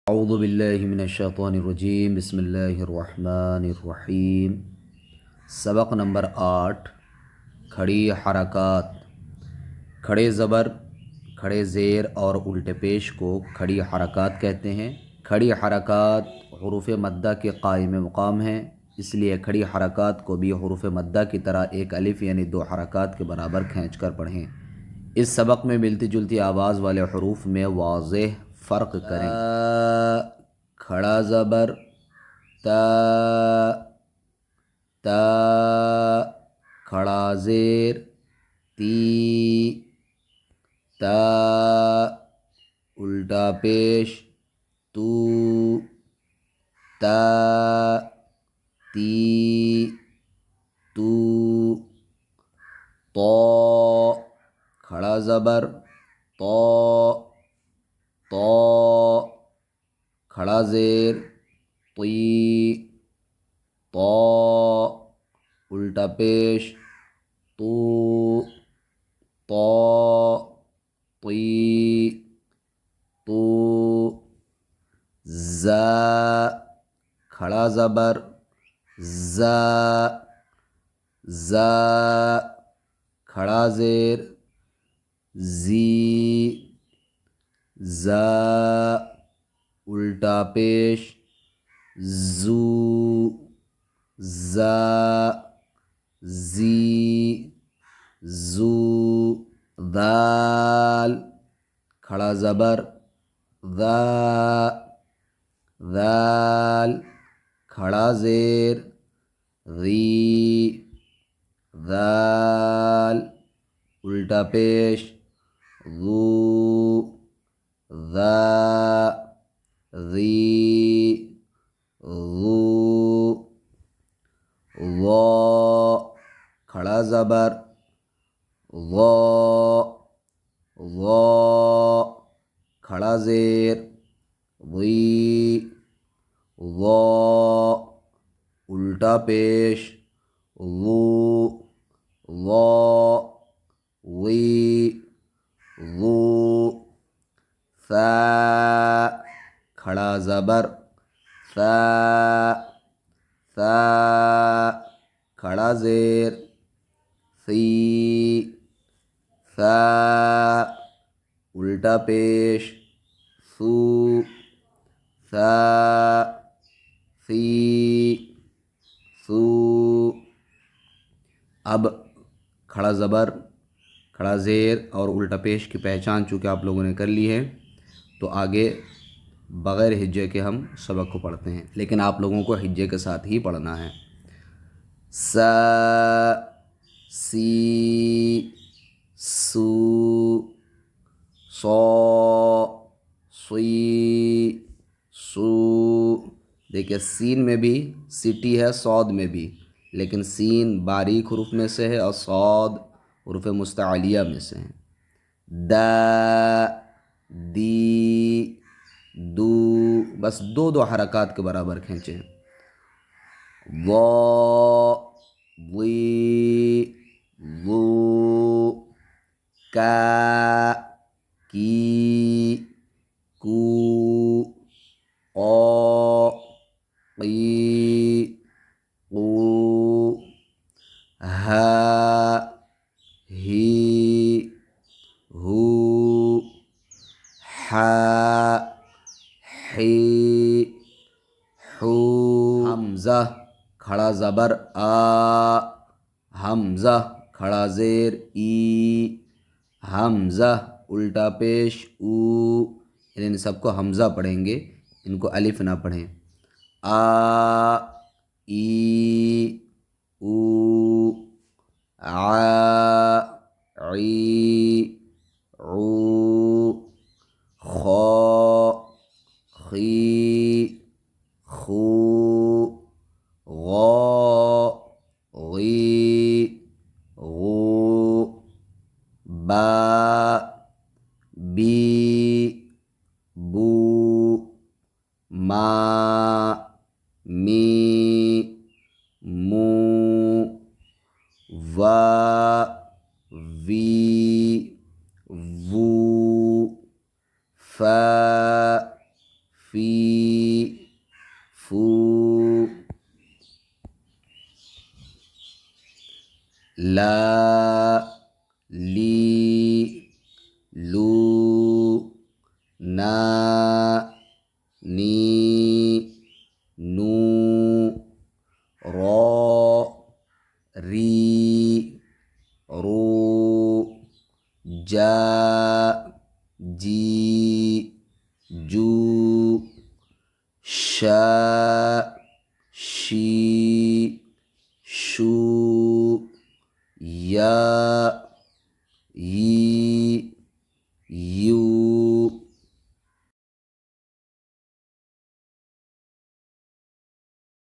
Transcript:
اعوذ باللہ من الشیطان الرجیم، بسم اللہ الرحمن الرحیم۔ سبق نمبر 8، کھڑی حرکات۔ کھڑے زبر، کھڑے زیر اور الٹے پیش کو کھڑی حرکات کہتے ہیں۔ کھڑی حرکات حروف مدہ کے قائم مقام ہیں، اس لیے کھڑی حرکات کو بھی حروف مدہ کی طرح ایک الف یعنی 2 حرکات کے برابر کھینچ کر پڑھیں۔ اس سبق میں ملتی جلتی آواز والے حروف میں واضح فرق کریں۔ کھڑا زبر تا، تا، کھڑا زیر تی، تا، الٹا پیش تو، تا، تی، تو، تو، کھڑا زبر تو، تو، کھڑا زیر طی، تو، الٹا پیش تو، تو، طی، تو، زا، کھڑا زبر زا، زا، کھڑا زیر زی، زا، الٹا پیش زو، زا، زی، زو، ذال، کھڑا زبر ذا، ذال، کھڑا زیر ذی، ذال، الٹا پیش ذو، ذا، ذی، ذو، ظا، کھڑا زبر ظا، ظا، کھڑا زیر ظی، ظا، الٹا پیش ظو، ظا، ظی، ظو، ثا، کھڑا زبر ثا، ثا، کھڑا زیر ثی، ثا، الٹا پیش ثو، ثا، ثی، ثو۔ اب کھڑا زبر، کھڑا زیر اور الٹا پیش کی پہچان چونکہ آپ لوگوں نے کر لی ہے، تو آگے بغیر ہجے کے ہم سبق کو پڑھتے ہیں، لیکن آپ لوگوں کو ہجے کے ساتھ ہی پڑھنا ہے۔ سا، سی، سو، صو، صی، سو۔ دیکھیں سین میں بھی سٹی ہے، صاد میں بھی، لیکن سین باریک حروف میں سے ہے اور صاد حروف مستعلیہ میں سے ہے۔ دا، دی، دو، بس دو دو حرکات کے برابر کھینچیں۔ وا، وی، وو، کا، کی، کو، قو، قی، قو، ہا، ہی، ہو، حا، حی، حو۔ حمزہ، کھڑا زبر آ، حمزہ، کھڑا زیر ای، حمزہ، الٹا پیش او، یعنی ان سب کو حمزہ پڑھیں گے، ان کو الف نہ پڑھیں۔ آ، ای، او، آ، عی، عو، خا، خی، خو، غا، غی، غو، با، بی، بو، ما، می، مو، وا، وی، وو، فا، فی، ஃபூ லா லீ லூ நா நீ நூ ரா ரீ ரூ ஜா ஜீ ஜூ ஷா ஷீ ஷூ யா ஈ